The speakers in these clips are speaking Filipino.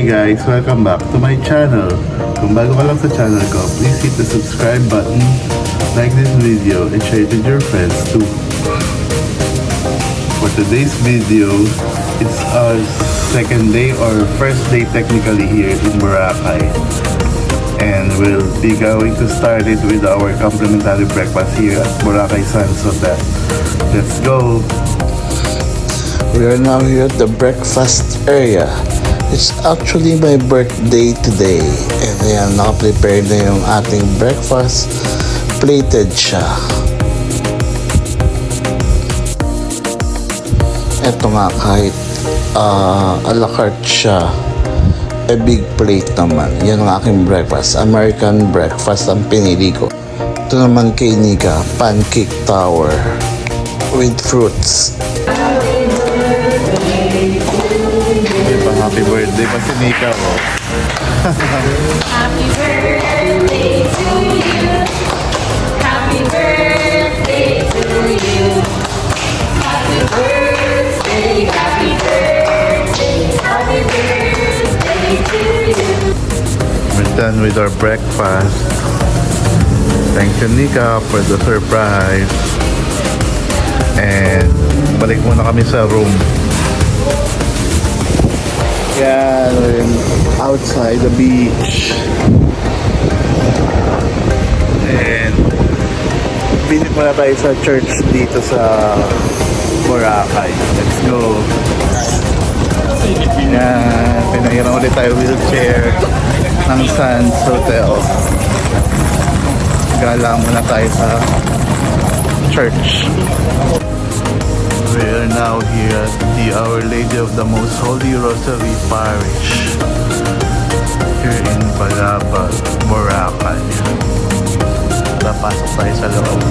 Hi guys! Welcome back to my channel. Kung bago ka lang sa channel ko, please hit the subscribe button, like this video, and share it with your friends too. For today's video, it's our second day or first day technically here in Boracay. And we'll be going to start it with our complimentary breakfast here at Boracay Sands Hotel. Let's go! We are now here at the breakfast area. It's actually my birthday today. And ayan, naka-prepare na yung ating breakfast. Plated siya. Eto nga, kahit a la carte siya, a big plate naman. Yan ang aking breakfast. American breakfast ang pinili ko. Ito naman kay Nika, pancake tower with fruits. Happy birthday pa si Nika mo. Happy birthday to you. Happy birthday to you. Happy birthday, happy birthday, happy birthday to you. We're done with our breakfast. Thanks to Nika for the surprise. And balik muna kami sa room. Yeah, we're outside the beach. And visit muna tayo sa church dito sa Boracay. Let's go. Yan, pinahiram ulit tayo wheelchair ng Sands Hotel. Gala muna tayo sa church. We are now here at the Our Lady of the Most Holy Rosary Parish here in Balabag, Boracay. Papasok tayo sa loob.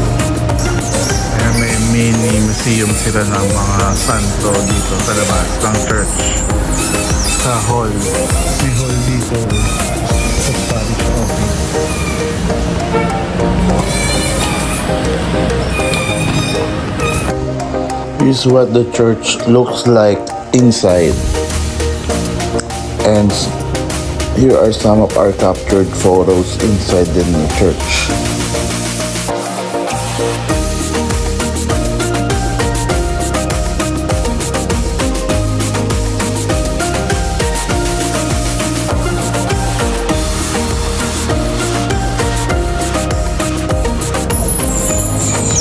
Ayan, may mini museum sila ng mga santo dito sa labas ng church. Sa hall. May hall dito sa parish office. Here's what the church looks like inside. And here are some of our captured photos inside the new church.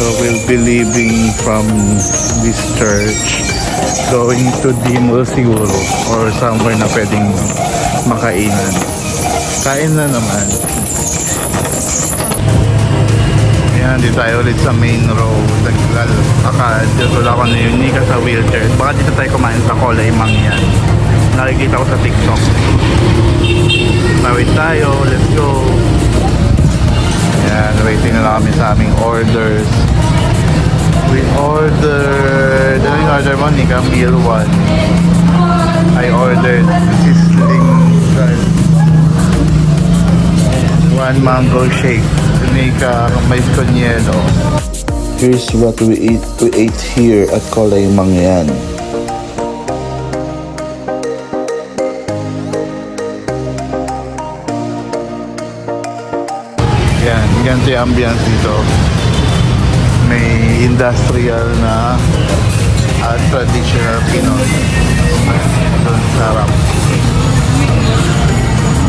So we'll be leaving from this church going to Dimol siguro or somewhere na pwedeng makainan. Kain na naman. Ayan, dito tayo ulit sa main road. Dito ako na yung Nika sa wheelchair. Baka dito tayo kumain sa Kulay Mangyan. Nakikita ko sa TikTok. Tawid tayo, let's go. Ayan, waiting na lang kami sa aming orders. We ordered, ano yung order mo, Nika? Meal 1. I ordered sizzling rice. 1 mango shake. Nika, mais con hielo. Here's what we ate here at Kulay Mangyan. Yan, ganito yung ambience dito. May industrial na at traditional Pinoy. Doon sarap.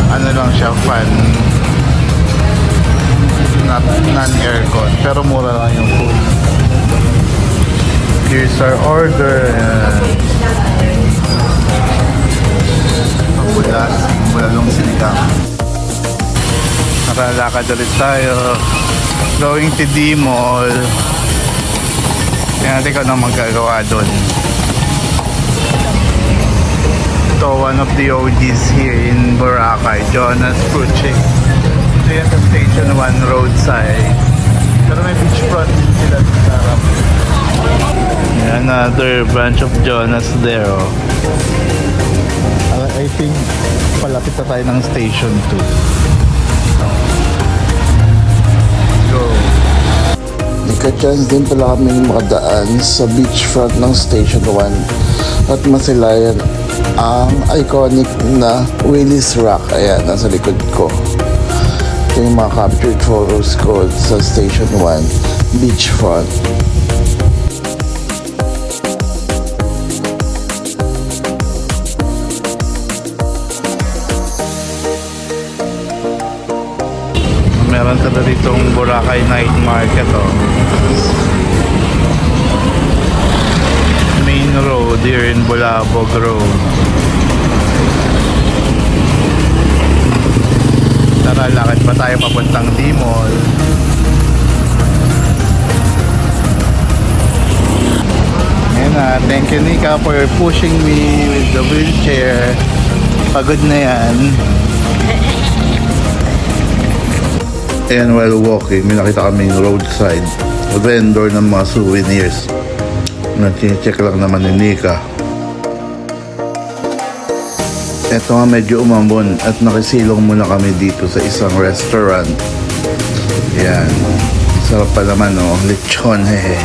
Ano lang siya, fan. Non-aircon. Pero mura lang yung food. Here's our order. Bulalong sinigang. Nakalakad ulit tayo. Going to D-Mall. Tingnan natin kung anong magagawa doon. Ito, one of the OGs here in Boracay, Jonas Fruitcake. Ito yan sa Station 1 roadside. Pero may beachfront din sila sa harap. Another branch of Jonas there. Oh. I think palapit na tayo ng Station 2. ka-chance din pala kaming makadaan sa beachfront ng Station 1 at masilayan ang iconic na Willis Rock. Ayan, nasa likod ko. Ito yung mga captured photos ko sa Station 1 beachfront. Meron ka na ditong Boracay Night Market, oh. Main road here in Bulabog Road. Tara, lakad pa tayo papuntang D-Mall. Ayan na, thank you Nika for pushing me with the wheelchair. Pagod na yan. And while walking, may nakita kaming roadside vendor ng mga souvenirs na check lang naman ni Nika. Eto nga medyo umambon at nakisilong muna kami dito sa isang restaurant. Yan. Sarap pa naman, oh. Lechon, hehe.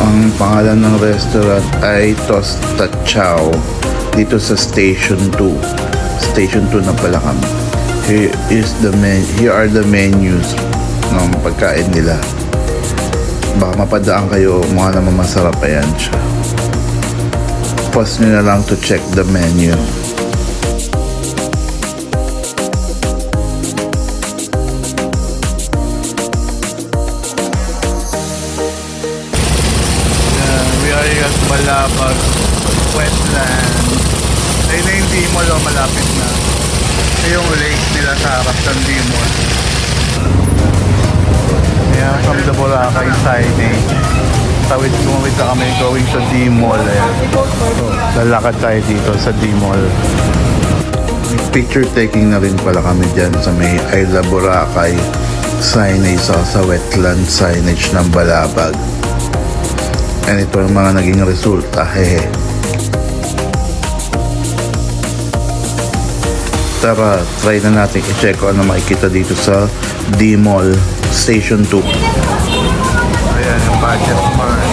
Ang pangalan ng restaurant ay Tosta Chow. Dito sa Station 2. Station 2 na pala kami. Here are the menus ng pagkain nila. Baka mapadaan kayo, mukha naman masarap. Ayan siya. Pause nyo na lang to check the menu. We are at Balabag Wetland. Ayun na yung D-Mall, oh, malapit na. Ito yung lake nila sa harap ng D-Mall. Ayan, from the Boracay signage. Tawid na kami going to D-Mall. Ayan. So, lalakad tayo dito sa D-Mall. Picture taking na rin pala kami dyan sa may Isla Boracay signage sa wetland signage ng Balabag. And ito yung mga naging resulta. Hehe. Tara, try na natin i-check kung ano makikita dito sa D-Mall Station 2. Ayan yung budget mart.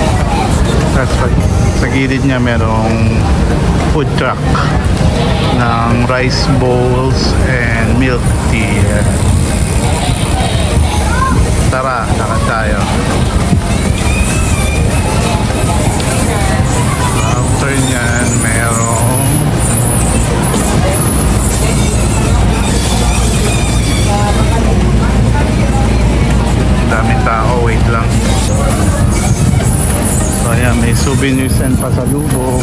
Sa gilid niya merong food truck ng rice bowls and milk tea. Tara, lakad tayo. After nyan, merong daming tao, wait lang. So ayan, may souvenirs and pasalubong.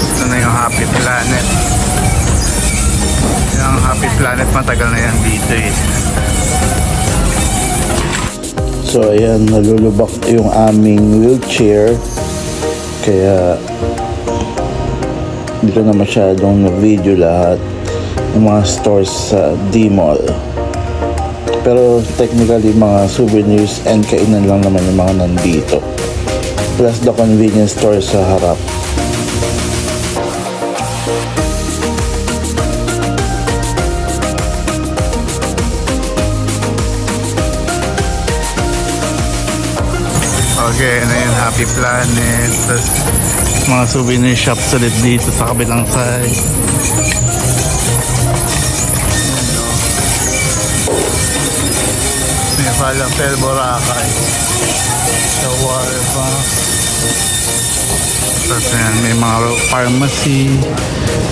Ito na yung Happy Planet. Yung Happy Planet matagal na yan dito eh. So ayan, nalulubak yung aming wheelchair. Kaya hindi ko na masyadong na-video lahat ng mga stores sa D-Mall. Pero technically mga souvenirs and kainan lang naman yung mga nandito. Plus the convenience store sa harap. Okay, na yun, Happy Planet. Tapos, mga souvenir shops ulit dito sa kabilang side. May Falafel Boracay. The water bank. Tapos yan, may mga pharmacy,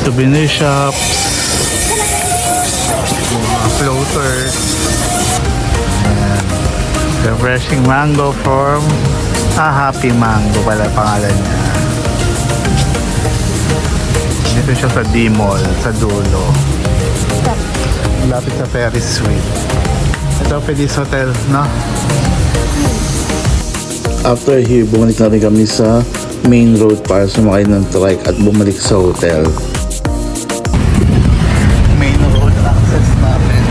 souvenir shops, mga floaters. Ayan. Refreshing mango from Happy Mango pala pangalan niya. Dito siya sa D-Mall, sa dulo. Malapit sa Ferris wheel. Ito, Feliz Hotel, no? After here, bumalik na rin kami sa main road para sumakay ng trike at bumalik sa hotel. Main road access namin.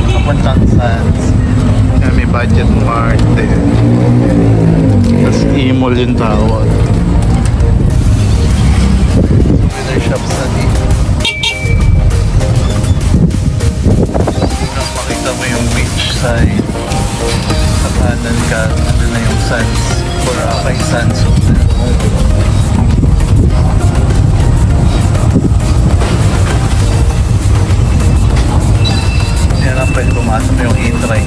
Kapuntang Sands. Yan, may budget mart din. Tapos E-Mall yung tawag. Souvenir shops na dito. Makita mo side. Sa kanan ka, ano na yung Sands, Boracay Sands Hotel. Yan lang pwede pumasok yung e-try.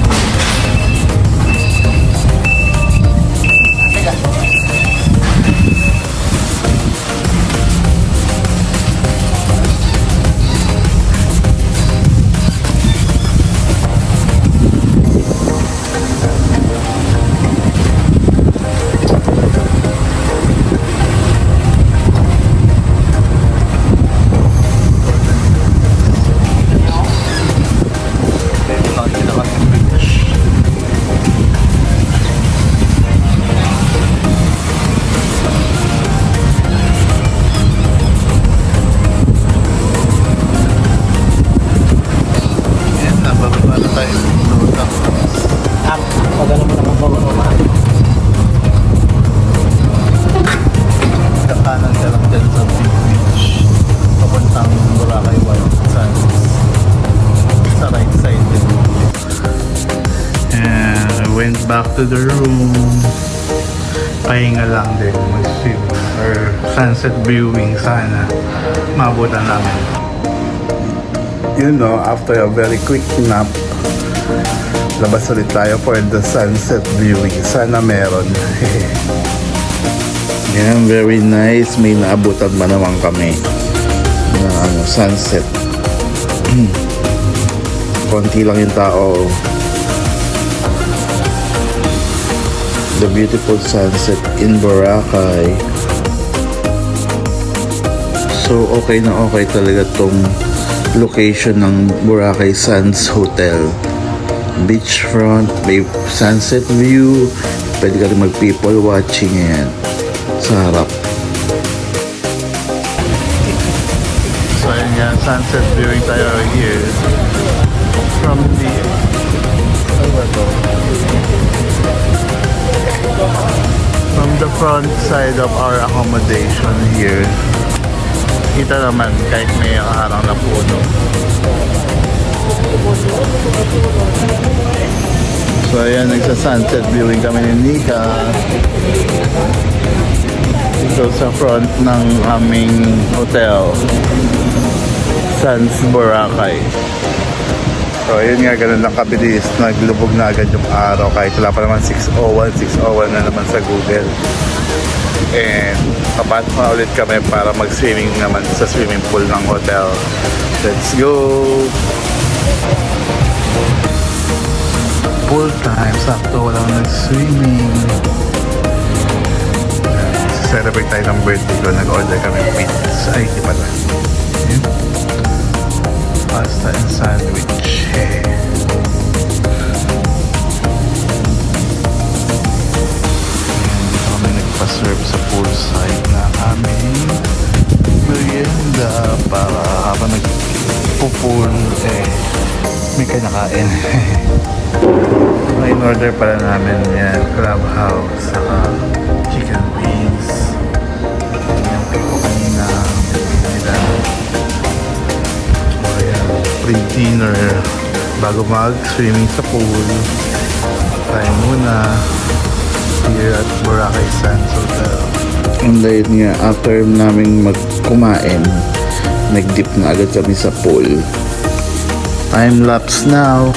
Kanan ka lang dyan sa Big Beach papuntang Boracay White Sands sa right side din. And I went back to the room, pahinga lang din, mag-swim or sunset viewing sana mabutan namin. You know, after a very quick nap, labas ulit tayo for the sunset viewing. Sana meron. Yan, very nice. May naabutan ba naman kami na sunset. Konti lang yung tao. The beautiful sunset in Boracay. So, okay na okay talaga tong location ng Boracay Sands Hotel. Beachfront, may sunset view. Pwede ka rin mag-people watching yan. Sa harap. So ayun nga, sunset viewing tayo here from the front side of our accommodation here. Kita naman kahit may harang na puno. So ayan, nagsa-sunset viewing kami ni Nika dito sa front ng aming hotel, Sands Boracay. So yun nga, ganun lang kabilis. Naglubog na agad yung araw kahit wala pa naman 6:01 na naman sa Google. And papasok na ulit kami para mag-swimming naman sa swimming pool ng hotel. Let's go! Pool time, sakto walang nag-swimming. Celebrate tayo ng birthday ko. Nag-order kami pizza. Ay, di pala. Yun. Pasta and sandwich. Dito kami nagpa-serve sa poolside na aming merienda para habang nagpo-pool may kinakain. May in-order pala namin yan, Clubhouse, saka chicken wings. Yung pico kanina, nila. So ayan, pre-dinner bago mag-swimming sa pool. Tayo muna here at Boracay Sands Hotel. And dahil nga, after namin magkumain, nag-dip na agad kami sa pool. Time lapse now.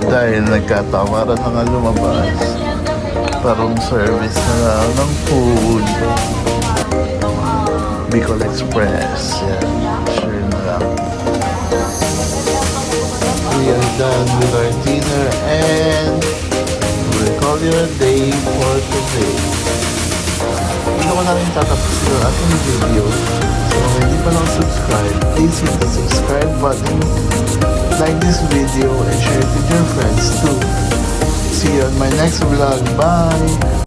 Dahil nagkatawaran na nga lumabas, pa-room service na lang ng food. Bicol Express, yan, sure na lang. We are done with our dinner and we'll call it a day for today. Hindi ko na rin tatapos yung ating video. So kung hindi pa nakasubscribe, please hit the subscribe button, like this video, and share it with your friends too. See you on my next vlog. Bye!